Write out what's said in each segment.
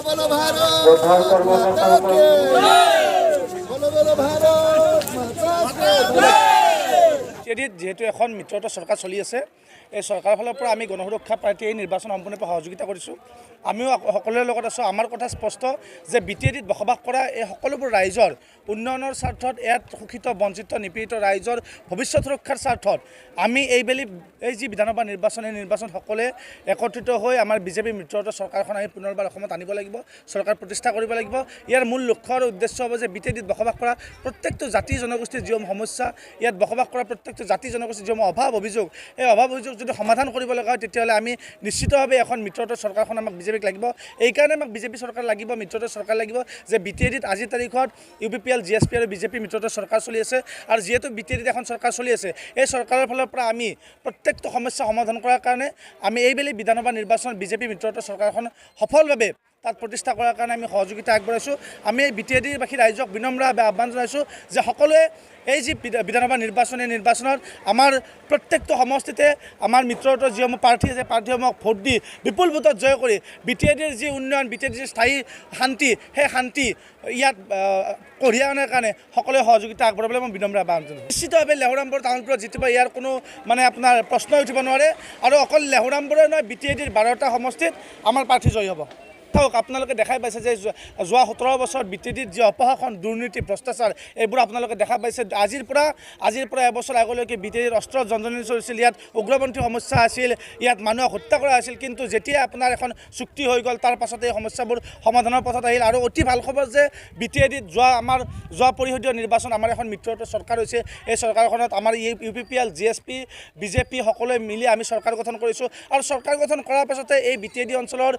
बोलो भारत माता की बोलो बोलो भारत माता की যেহেতু এখন মিত্ৰতা চৰকাৰ চলি আছে এই চৰকাৰৰ ফালৰ পৰা আমি গণসুৰক্ষা পাৰ্টীয়ে এই নিৰ্বাচন সম্পূৰ্ণৰূপে সহযোগিতা কৰিছোঁ আমিও সকলোৰে লগত আছোঁ আমাৰ কথা স্পষ্ট যে বিটিএডিত বসবাস কৰা এই সকলোবোৰ ৰাইজৰ উন্নয়নৰ স্বাৰ্থত ইয়াত শোষিত বঞ্চিত নিপীড়িত ৰাইজৰ ভৱিষ্যত সুৰক্ষাৰ স্বাৰ্থত আমি এই যি বিধানসভা নিৰ্বাচন এই নিৰ্বাচন সকলোৱে একত্ৰিত হৈ আমাৰ বিজেপি মিত্ৰতা চৰকাৰখন আমি পুনৰবাৰ অসমত আনিব লাগিব চৰকাৰ প্ৰতিষ্ঠা কৰিব লাগিব ইয়াৰ মূল লক্ষ্য আৰু উদ্দেশ্য হ'ব যে বিটিএডিত বসবাস কৰা প্ৰত্যেকটো জাতি জনগোষ্ঠীৰ যিসমূহ সমস্যা ইয়াত বসবাস কৰা প্ৰত্যেকটো জাতি জনগোষ্ঠীৰ যিসমূহ অভাৱ অভিযোগ এই অভাৱ অভিযোগ যদি সমাধান কৰিব লগা হয় তেতিয়াহ'লে আমি নিশ্চিতভাৱে এখন মিত্ৰতা চৰকাৰখন আমাক বিজেপিক লাগিব এইকাৰণে আমাক বিজেপি চৰকাৰ লাগিব মিত্ৰতা চৰকাৰ লাগিব যে বিটিএডিত আজিৰ তাৰিখত UPPL GSP আৰু বিজেপি মিত্ৰতা চৰকাৰ চলি আছে আৰু যিহেতু বিটিএডিত এখন চৰকাৰ চলি আছে এই চৰকাৰৰ ফালৰ পৰা আমি প্ৰত্যেকটো সমস্যা সমাধান কৰাৰ কাৰণে আমি এইবেলি বিধানসভা নিৰ্বাচন বিজেপি মিত্ৰতা চৰকাৰখন সফলভাৱে তাত প্ৰতিষ্ঠা কৰাৰ কাৰণে আমি সহযোগিতা আগবঢ়াইছোঁ আমি বিটিএডিবাসী ৰাইজক বিনম্ৰভাৱে আহ্বান জনাইছোঁ যে সকলোৱে এই যি বিধানসভা নিৰ্বাচন এই নিৰ্বাচনত আমাৰ প্ৰত্যেকটো সমষ্টিতে আমাৰ মিত্ৰতা যিসমূহ প্ৰাৰ্থী আছে প্ৰাৰ্থীসমূহক ভোট দি বিপুল ভোটত জয় কৰি বিটিএডিৰ যি উন্নয়ন বিটিএডিৰ স্থায়ী শান্তি সেই শান্তি ইয়াত কঢ়িয়াই অনাৰ কাৰণে সকলোৱে সহযোগিতা আগবঢ়াবলৈ মই বিনম্ৰ আহ্বান জনাইছোঁ নিশ্চিতভাৱে লেহুৰামপুৰ টাউনপুৰত জিতিব ইয়াৰ কোনো মানে আপোনাৰ প্ৰশ্নই উঠিব নোৱাৰে আৰু অকল লেহুৰামপুৰে নহয় বিটিএডিৰ 12টা সমষ্টিত আমাৰ প্ৰাৰ্থী জয়ী হ'ব থাকক আপোনালোকে দেখাই পাইছে যে যোৱা 17 বছৰত বিটিএডিত যি অপশাসন দুৰ্নীতি ভ্ৰষ্টাচাৰ এইবোৰ আপোনালোকে দেখা পাইছে আজিৰ পৰা এবছৰ আগলৈকে বিটিএডিত অস্ত্ৰ জনজনী চলিছিল ইয়াত উগ্ৰপন্থী সমস্যা আছিল ইয়াত মানুহক হত্যা কৰা হৈছিল কিন্তু যেতিয়া আপোনাৰ এখন চুক্তি হৈ গ'ল তাৰ পাছতে এই সমস্যাবোৰ সমাধানৰ পথত আহিল আৰু অতি ভাল খবৰ যে বিটিএডিত যোৱা পৰিষদীয় নিৰ্বাচন আমাৰ এখন মিত্ৰতা চৰকাৰ হৈছে এই চৰকাৰখনত আমাৰ UPPL GSP বিজেপি সকলোৱে মিলি আমি চৰকাৰ গঠন কৰিছোঁ আৰু চৰকাৰ গঠন কৰাৰ পাছতে এই বিটিএডি অঞ্চলৰ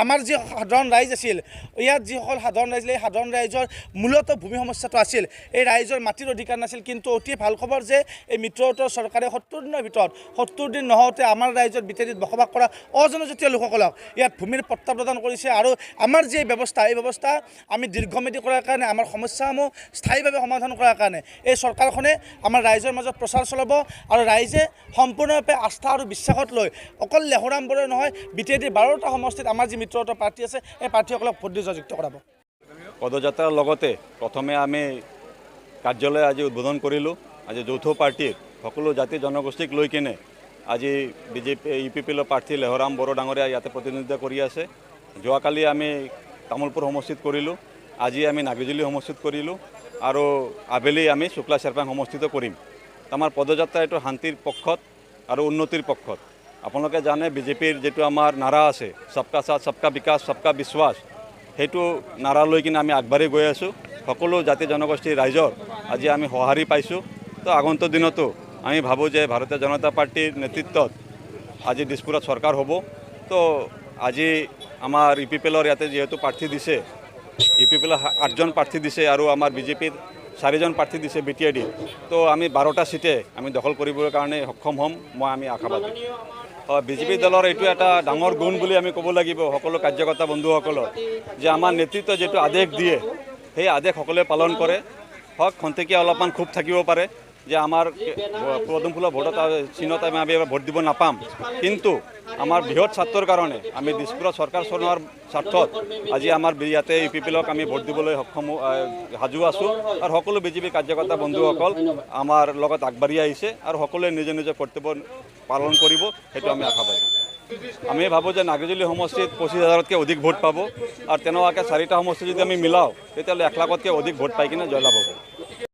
আমাৰ যি সাধাৰণ ৰাইজ আছিল ইয়াত যিসকল সাধাৰণ ৰাইজ এই সাধাৰণ ৰাইজৰ মূলত ভূমি সমস্যাটো আছিল এই ৰাইজৰ মাটিৰ অধিকাৰ নাছিল কিন্তু অতি ভাল খবৰ যে এই মিত্ৰতা চৰকাৰে 70 দিনৰ ভিতৰত 70 দিন নহওঁতে আমাৰ ৰাইজৰ বিটিএডিত বসবাস কৰা অজনজাতীয় লোকসকলক ইয়াত ভূমিৰ পট্টা প্ৰদান কৰিছে আৰু আমাৰ যি ব্যৱস্থা এই ব্যৱস্থা আমি দীৰ্ঘম্যাদী কৰাৰ কাৰণে আমাৰ সমস্যাসমূহ স্থায়ীভাৱে সমাধান কৰাৰ কাৰণে এই চৰকাৰখনে আমাৰ ৰাইজৰ মাজত প্ৰচাৰ চলাব আৰু ৰাইজে সম্পূৰ্ণৰূপে আস্থা আৰু বিশ্বাসত লৈ অকল লেহুৰামপুৰে নহয় বিটিএডিৰ 12টা সমষ্টিত আমাৰ যি মিত্ৰতা পাৰ্টি আছে এই প্ৰাৰ্থীসকলক ভোট দি জয়যুক্ত কৰাব পদযাত্ৰাৰ লগতে প্ৰথমে আমি কাৰ্যালয় আজি উদ্বোধন কৰিলোঁ আজি যৌথ পাৰ্টিৰ সকলো জাতি জনগোষ্ঠীক লৈ কিনে আজি বিজেপি UPPL প্ৰাৰ্থী লেহৰাম বড়ো ডাঙৰীয়া ইয়াতে প্ৰতিনিধিত্ব কৰি আছে যোৱাকালি আমি তামোলপুৰ সমষ্টিত কৰিলোঁ আজি আমি নাগিজুলি সমষ্টিত কৰিলোঁ আৰু আবেলি আমি শুক্লা চেৰপাং সমষ্টিত কৰিম আমাৰ পদযাত্ৰা এইটো শান্তিৰ পক্ষত আৰু উন্নতিৰ পক্ষত আপোনালোকে জানে বিজেপিৰ যেটো আমাৰ নাৰা আছে সবকা সাথ সবকা বিকাশ সবকা বিশ্বাস সেইটো নাৰা লৈ কিনে আমি আগবাঢ়ি গৈ আছোঁ সকলো জাতি জনগোষ্ঠীৰ ৰাইজৰ আজি আমি সঁহাৰি পাইছোঁ তো আগন্তুক দিনতো আমি ভাবোঁ যে ভাৰতীয় জনতা পাৰ্টিৰ নেতৃত্বত আজি দিছপুৰত চৰকাৰ হ'ব তো আজি আমাৰ UPPLৰ ইয়াতে যিহেতু প্ৰাৰ্থী দিছে UPPL 8জন প্ৰাৰ্থী দিছে আৰু আমাৰ বিজেপিৰ 4জন প্ৰাৰ্থী দিছে বিটিএডি তো আমি 12টা সিটে আমি দখল কৰিবৰ কাৰণে সক্ষম হ'ম মই আমি আশাবাদী বিজেপি দলৰ এইটো এটা ডাঙৰ গুণ বুলি আমি ক'ব লাগিব সকলো কাৰ্যকৰ্তা বন্ধুসকলৰ যে আমাৰ নেতৃত্ব যেটো আদেশ দিয়ে সেই আদেশ সকলোৱে পালন কৰে হক খন্তেকীয়া অলপমান খুব থাকিব পাৰে যে আমাৰ পদম ফুলৰ ভোটত চিনত আমি ভোট দিব নাপাম কিন্তু আমাৰ বৃহৎ স্বাৰ্থৰ কাৰণে আমি দিছপুৰত চৰকাৰ চলোৱাৰ স্বাৰ্থত আজি আমাৰ ইয়াতে UPPLক আমি ভোট দিবলৈ সক্ষম সাজু আছোঁ আৰু সকলো বিজেপি কাৰ্যকৰ্তা বন্ধুসকল আমাৰ লগত আগবাঢ়ি আহিছে আৰু সকলোৱে নিজৰ নিজৰ কৰ্তব্য পালন কৰিব সেইটো আমি আশাবাদী আমি ভাবোঁ যে নাগিজুলি সমষ্টিত 25,000তকৈ অধিক ভোট পাব আৰু তেনেকুৱাকৈ 4টা সমষ্টি যদি আমি মিলাওঁ তেতিয়াহ'লে 1 লাখতকৈ অধিক ভোট পাই কিনে জয়লাভ হ'ব